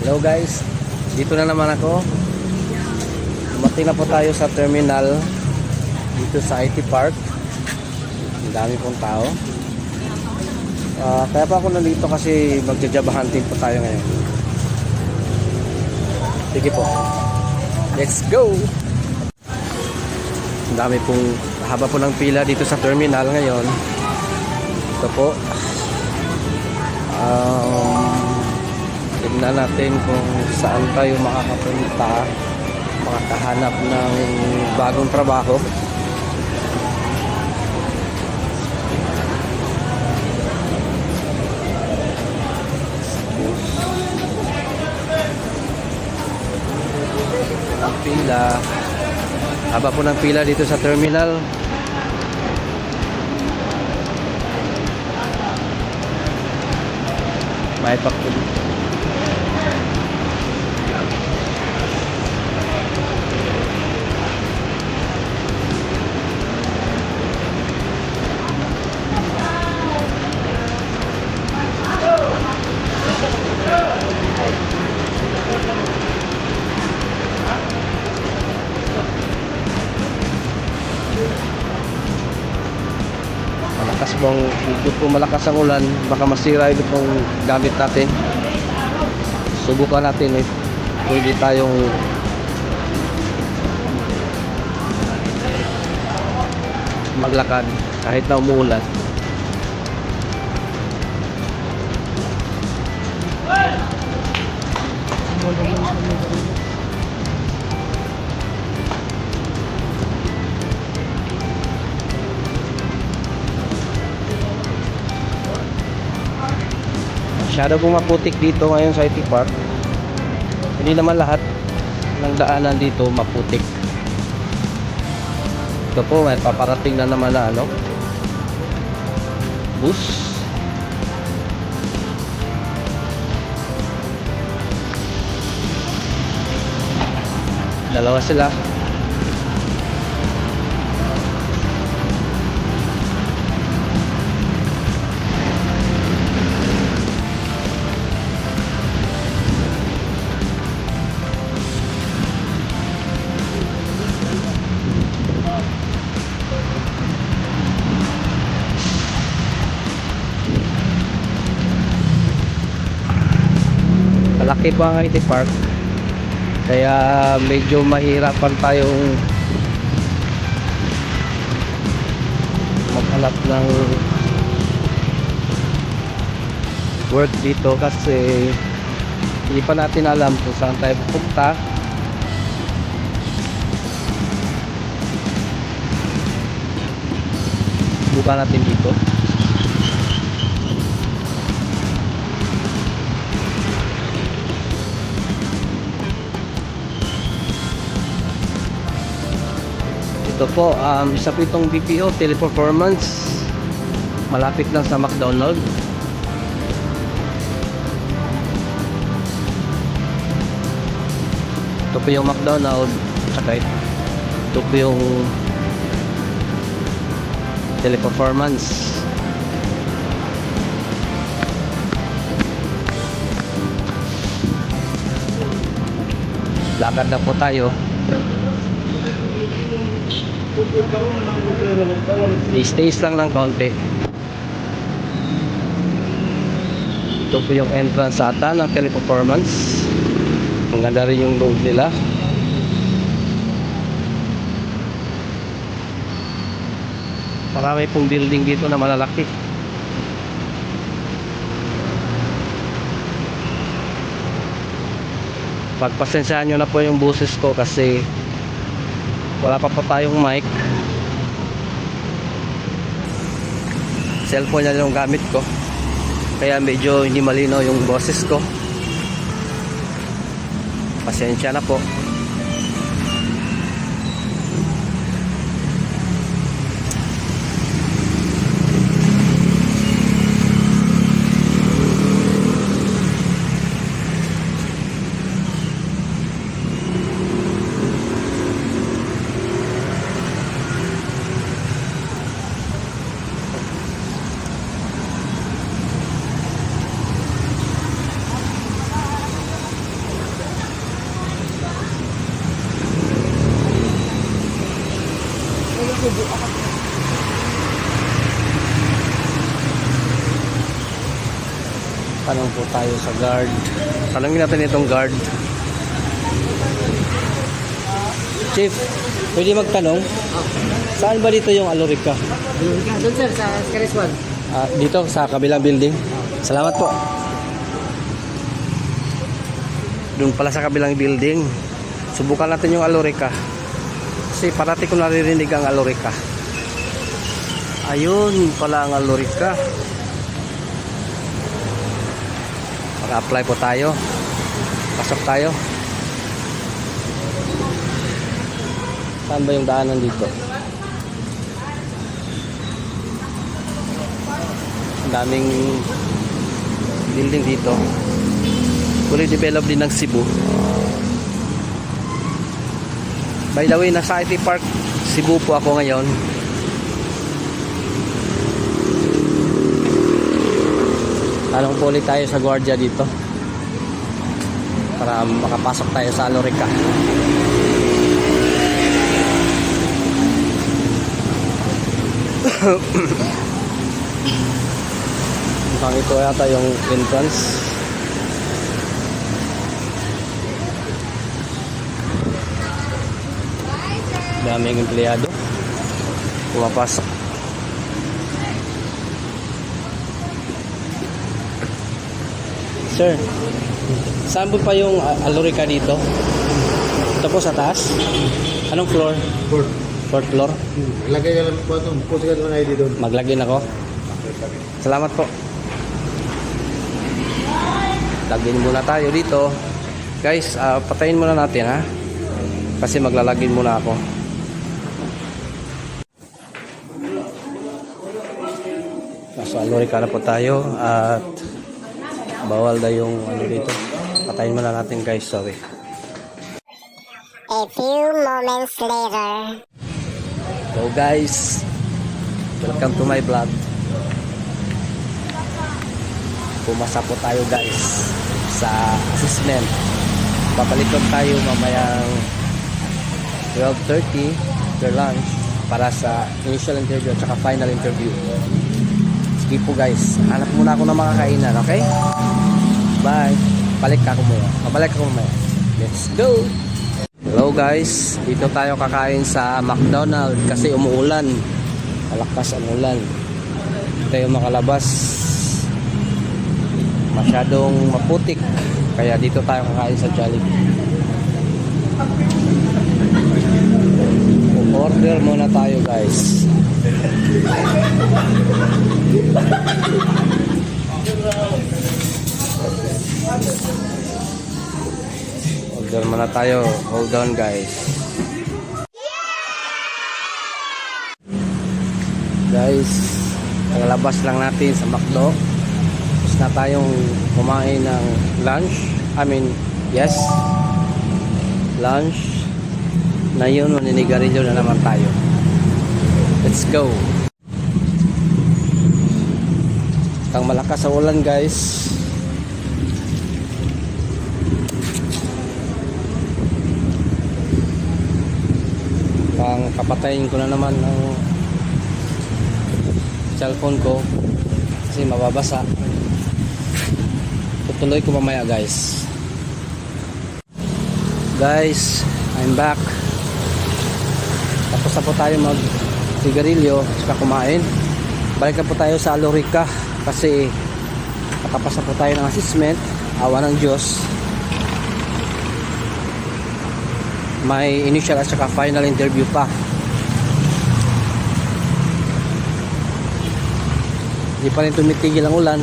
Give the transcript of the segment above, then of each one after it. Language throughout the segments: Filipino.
Hello guys, dito na naman ako. Dumating na po tayo sa terminal dito sa IT Park. Ang dami pong tao. Kaya pa ako nandito kasi magja-job hunting po tayo ngayon. Sige po, let's go! Ang dami pong haba po ng pila dito sa terminal ngayon. Ito po. Tignan natin kung saan tayo makakapunta, makakahanap ng bagong trabaho. Ang pila, haba po ng pila dito sa terminal. May pakul. Malakas pong po, malakas ang ulan, baka masira ito pong gamit natin. Subukan natin pwede tayong maglakad kahit na umuulan. Masyado pong maputik dito ngayon sa IT Park. Hindi naman lahat ng daanan dito maputik. Ito po, may paparating na naman na bus. Dalawa sila. Malaki pa ang IT Park, kaya medyo mahirapan tayong maghanap ng work dito kasi hindi pa natin alam kung saan tayo pupunta. Buka natin dito. Ito po, isa po itong BPO, Teleperformance. Malapit lang sa McDonald's. Ito po yung McDonald's. Saka ito po yung Teleperformance. Lakad na po tayo. I-stays lang ng konti. Ito po yung entrance ata ng Teleperformance. Ang ganda rin yung load nila. Marami pong building dito na malalaki. Pagpasensyahan nyo na po yung boses ko kasi wala pa tayong mic. Cellphone na yung gamit ko, kaya medyo hindi malinaw yung boses ko. Pasensya na po. Tanong po tayo sa guard. Tanongin natin itong guard. Chief, pwede magtanong? Saan ba dito yung Alorica? Doon sir, sa Scariswan. Dito sa kabilang building. Salamat po. Doon pala sa kabilang building. Subukan natin yung Alorica. Kasi parati ko naririnig ang Alorica. Ayun pala ang Alorica. Mag-apply po tayo. Pasok tayo. Saan ba yung daanan dito? Ang daming building dito. Fully developed din ng Cebu. By the way, nasa IT Park Cebu po ako ngayon. Tanong po ulit tayo sa guardia dito para makapasok tayo sa Alorica. Mukhang ito yata yung entrance. Daming empleyado pumapasok. Sir, saan po pa yung Alorica dito? Ito po sa taas? Anong floor? Fourth floor? Lagay ka lang po ito. Puso ka naman ID doon. Maglagin ako. Salamat po. Lagin muna tayo dito. Guys, patayin muna natin ha. Kasi maglalagin muna ako. Nasa Alorica na po tayo. At bawal na yung ano dito. Patayin muna natin guys. Sorry. A few moments later. So guys, welcome to my vlog. Pumasa po tayo guys sa assessment. Papalikod tayo mamayang 12:30 after lunch para sa initial interview at saka final interview. Sige po guys, hanap muna ako ng makakainan, okay? Bye. Balik ako muna. Babalik ako muna. Let's go! Hello guys, dito tayo kakain sa McDonald's kasi umuulan. Malakas ang ulan. Hindi tayo makalabas. Masyadong maputik. Kaya dito tayo kakain sa Jollibee. Order muna tayo guys. Order muna tayo. Hold on guys. Guys, nagalabas lang natin sa McDo. Tapos na tayong kumain ng lunch. Yes, lunch. Na yun, maninigarilyo na naman tayo. Let's go. Tang malakas sa ulan guys. Pang kapatayin ko na naman ang cellphone ko kasi mababasa. Tutuloy ko mamaya guys. Guys, I'm back. Tapos na po tayo mag sigarilyo at kumain. Balik na po tayo sa Alorica kasi nakapasa po tayo ng assessment. Awa ng Diyos. May initial at saka final interview pa. Hindi pa rin tumitigil ang ulan.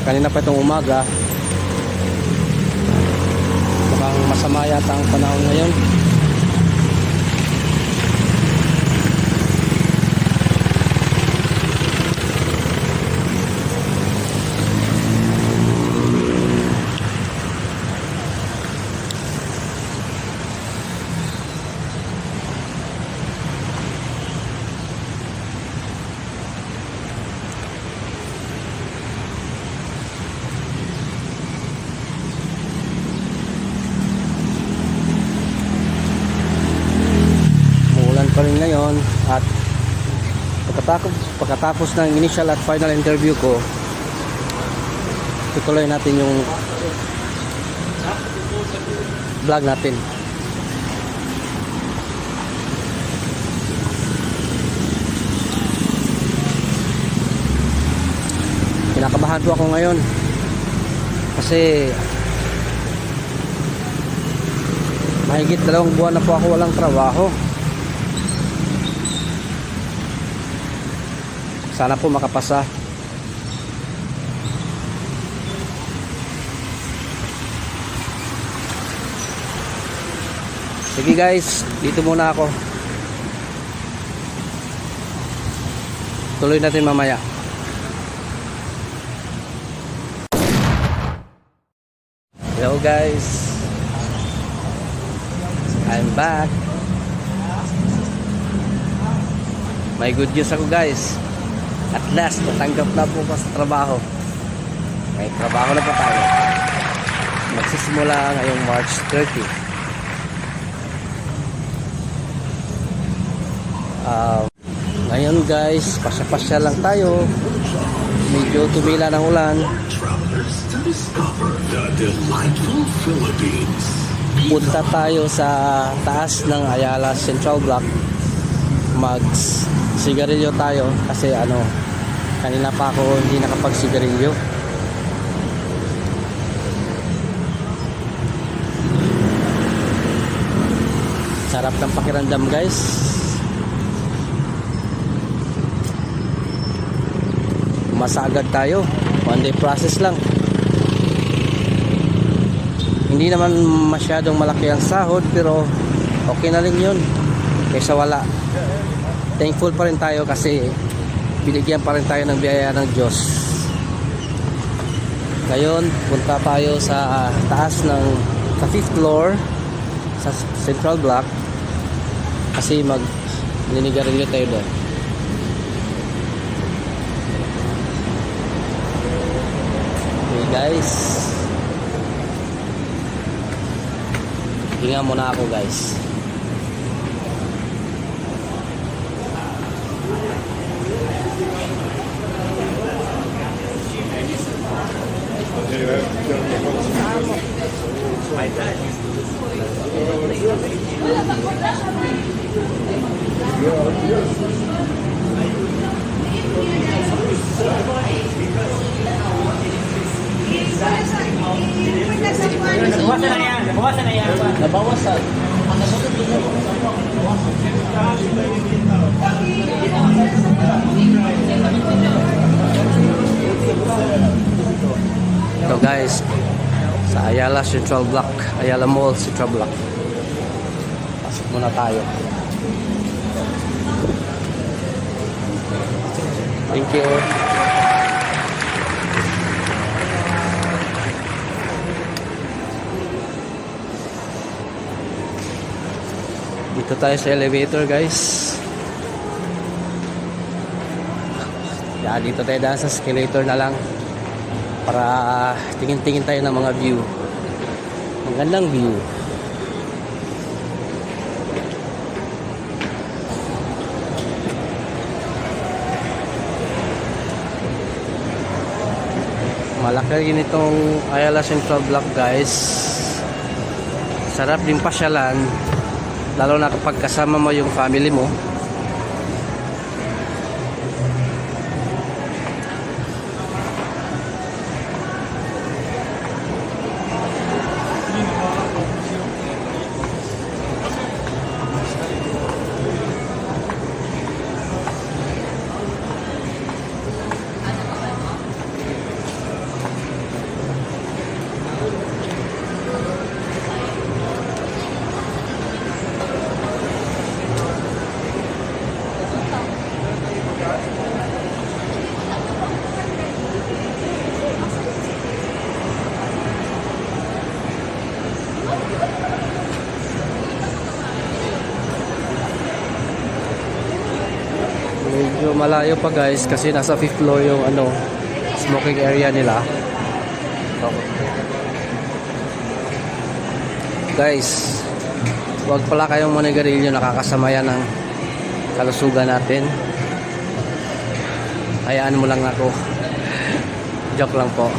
Kanina pa itong umaga. Mukhang masama yata ang panahon ngayon. Pa rin ngayon at pagkatapos ng initial at final interview ko tutuloy natin yung vlog natin. Kinakabahan po ako ngayon kasi mahigit 2 buwan na po ako walang trabaho. Sana po makapasa. Sige guys, dito muna ako. Tuloy natin mamaya. Hello guys, I'm back. May good news ako guys. At last, natanggap na po ko sa trabaho. May trabaho na po tayo. Magsisimula ngayong March 30. Ngayon guys, pasya-pasya lang tayo. Medyo tumila ng ulan. To discover the delightful Philippines. Punta tayo sa taas ng Ayala Central Block. Mag-sigarilyo tayo kasi kanina pa ako hindi nakapag-sigarilyo. Sarap ng pakiramdam guys. Masagad tayo. 1 day process lang. Hindi naman masyadong malaki ang sahod pero okay na rin yun kaysa wala. Thankful pa rin tayo kasi binigyan pa rin tayo ng biyaya ng Diyos. Ngayon punta tayo sa taas sa 5th floor sa Central Block kasi ninigarilyo tayo doon. Okay guys, hinga muna ako guys. Nabawasan. Ito guys, sa Ayala Central Block, Ayala Mall Central Block. Pasok muna tayo. Thank you. Dito tayo sa elevator guys. Dito tayo daan sa escalator na lang para tingin-tingin tayo ng mga view. Magandang view. Malaki rin itong Ayala Central Block guys. Sarap din pasyalan, lalo na kapag kasama mo yung family mo. Medyo malayo pa guys kasi nasa 5th floor yung smoking area nila. So, guys, huwag pala kayong manigarilyo, nakakasama yan ng kalusugan natin. Hayaan mo lang ako. Joke lang po.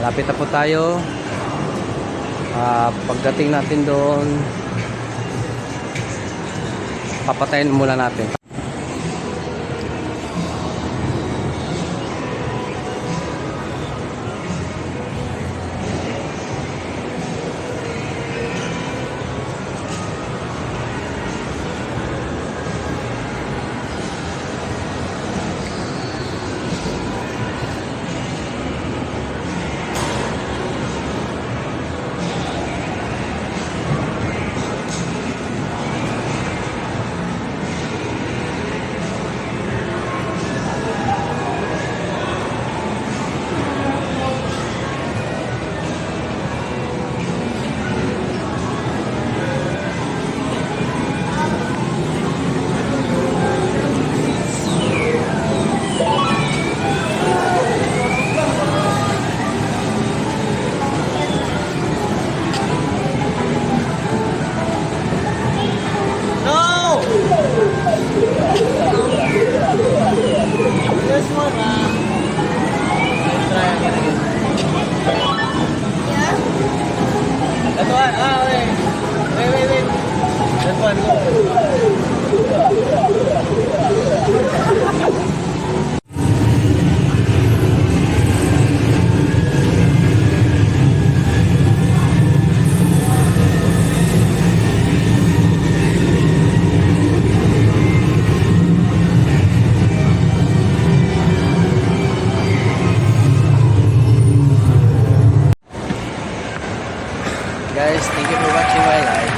Lapit na po tayo. Pagdating natin doon, papatayin muna natin. Guys, thank you for watching my live.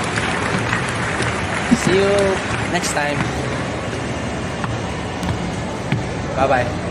See you next time. Bye bye.